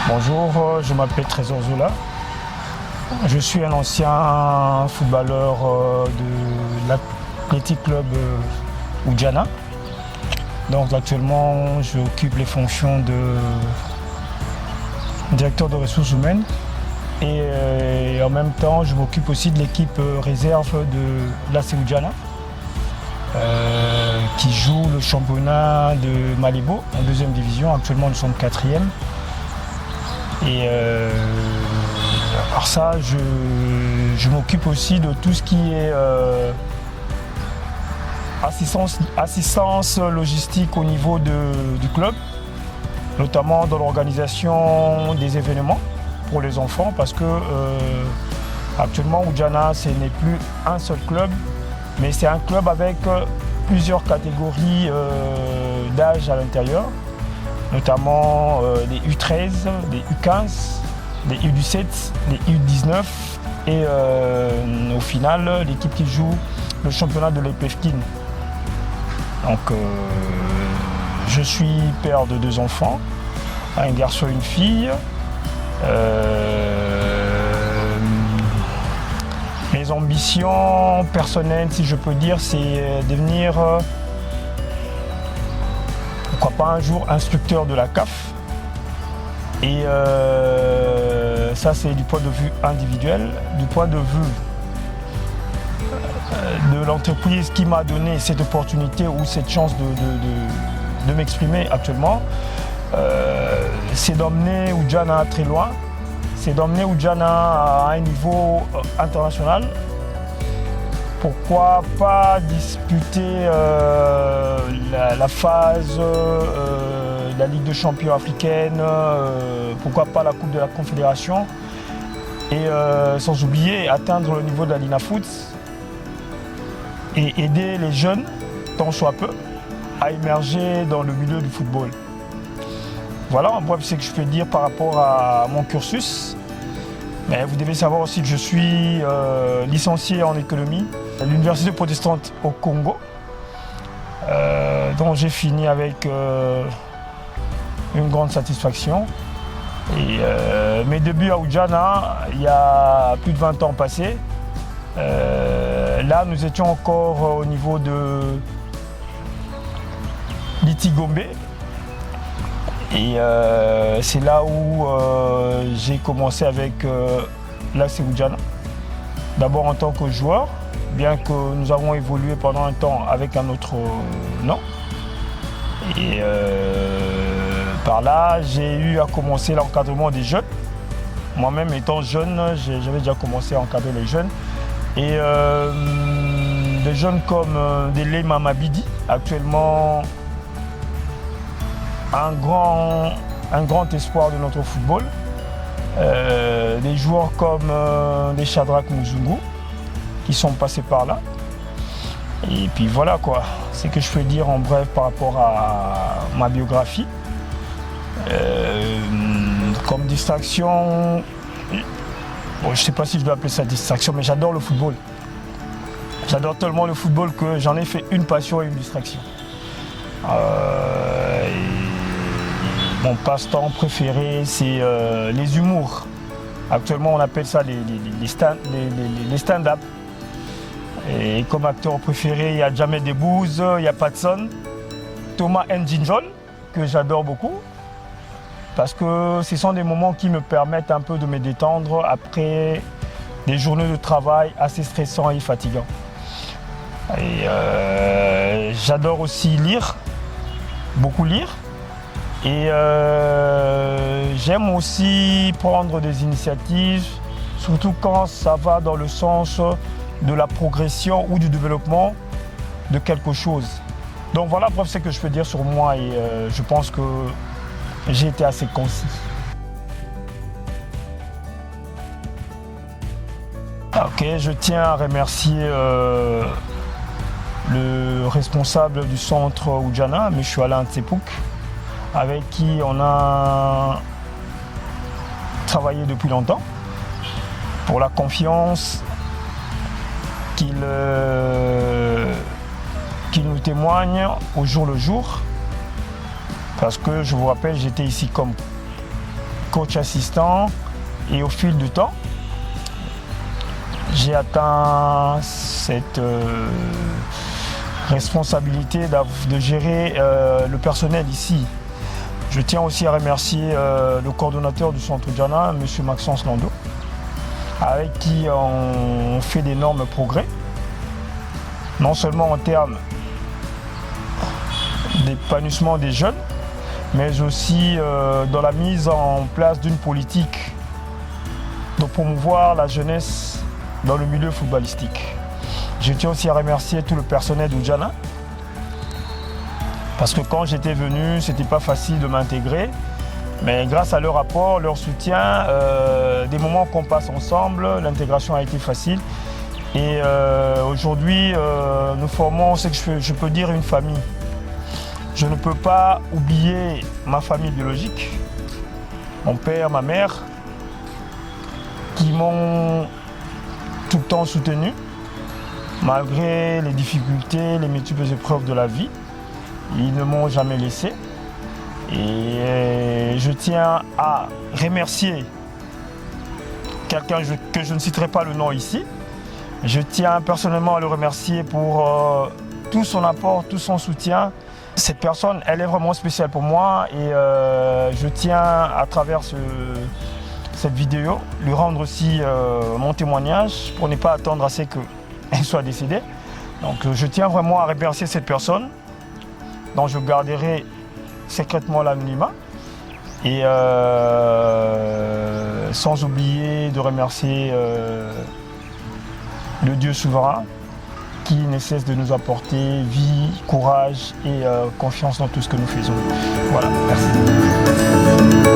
Bonjour, je m'appelle Trésor Zola. Je suis un ancien footballeur de l'Athletic Club Oudjana. Donc actuellement, j'occupe les fonctions de directeur de ressources humaines et en même temps, je m'occupe aussi de l'équipe réserve de l'AC Oudjana qui joue le championnat de Malébo en deuxième division. Actuellement, nous sommes quatrième. Et par ça, je m'occupe aussi de tout ce qui est assistance logistique au niveau du club, notamment dans l'organisation des événements pour les enfants, parce que actuellement Oudjana, ce n'est plus un seul club, mais c'est un club avec plusieurs catégories d'âge à l'intérieur, notamment les U13, les U15, les U17, les U19 et au final l'équipe qui joue le championnat de l'EPFKIN. Donc je suis père de 2 enfants, un garçon et une fille. Mes ambitions personnelles, si je peux dire, c'est devenir pourquoi pas un jour instructeur de la CAF. Et ça, c'est du point de vue individuel. Du point de vue de l'entreprise qui m'a donné cette opportunité ou cette chance de m'exprimer actuellement, c'est d'emmener Oudjana très loin, c'est d'emmener Oudjana à un niveau international. Pourquoi pas disputer la phase de la Ligue des champions africaine, pourquoi pas la Coupe de la Confédération et sans oublier atteindre le niveau de la Lina Foot et aider les jeunes, tant soit peu, à émerger dans le milieu du football. Voilà en bref ce que je peux dire par rapport à mon cursus. Mais vous devez savoir aussi que je suis licencié en économie à l'Université protestante au Congo, dont j'ai fini avec une grande satisfaction. Et mes débuts à Oudjana, il y a plus de 20 ans passés. Là, nous étions encore au niveau de l'Itigombe. Et c'est là où j'ai commencé avec l'AC Oudjana. D'abord en tant que joueur, bien que nous avons évolué pendant un temps avec un autre nom. Et par là, j'ai eu à commencer l'encadrement des jeunes. Moi-même étant jeune, j'avais déjà commencé à encadrer les jeunes. Et des jeunes comme Dele Mamabidi, actuellement un grand espoir de notre football. Des joueurs comme des Shadrack Muzungu qui sont passés par là. Et puis voilà quoi, c'est ce que je peux dire en bref par rapport à ma biographie. Comme distraction, bon, je ne sais pas si je dois appeler ça distraction, mais j'adore le football. J'adore tellement le football que j'en ai fait une passion et une distraction. Mon passe-temps préféré, c'est les humours. Actuellement, on appelle ça les stand-up. Et comme acteur préféré, il y a Jamel Debbouze, il y a Patson, Thomas N'Djinjol, que j'adore beaucoup. Parce que ce sont des moments qui me permettent un peu de me détendre après des journées de travail assez stressantes et fatigants. Et j'adore aussi lire, beaucoup lire. Et j'aime aussi prendre des initiatives, surtout quand ça va dans le sens de la progression ou du développement de quelque chose. Donc voilà, bref, ce que je peux dire sur moi et je pense que j'ai été assez concis. Ok, je tiens à remercier le responsable du centre Oudjana, M. Alain Tsepouk, avec qui on a travaillé depuis longtemps, pour la confiance qu'il nous témoigne au jour le jour. Parce que je vous rappelle, j'étais ici comme coach assistant. Et au fil du temps, j'ai atteint cette responsabilité de gérer le personnel ici. Je tiens aussi à remercier le coordonnateur du centre Djana, M. Maxence Nando, avec qui on fait d'énormes progrès, non seulement en termes d'épanouissement des jeunes, mais aussi dans la mise en place d'une politique de promouvoir la jeunesse dans le milieu footballistique. Je tiens aussi à remercier tout le personnel de Djana, parce que quand j'étais venu, ce n'était pas facile de m'intégrer, mais grâce à leur apport, leur soutien, des moments qu'on passe ensemble, l'intégration a été facile. Et aujourd'hui, nous formons ce que je peux dire une famille. Je ne peux pas oublier ma famille biologique, mon père, ma mère, qui m'ont tout le temps soutenu, malgré les difficultés, les multiples épreuves de la vie. Ils ne m'ont jamais laissé. Et je tiens à remercier quelqu'un que je ne citerai pas le nom ici. Je tiens personnellement à le remercier pour tout son apport, tout son soutien. Cette personne, elle est vraiment spéciale pour moi et je tiens à travers cette vidéo lui rendre aussi mon témoignage pour ne pas attendre à ce qu'elle soit décédée. Donc je tiens vraiment à remercier cette personne dont je garderai secrètement l'anonymat et sans oublier de remercier le Dieu souverain qui ne cesse de nous apporter vie, courage et confiance dans tout ce que nous faisons. Voilà, merci.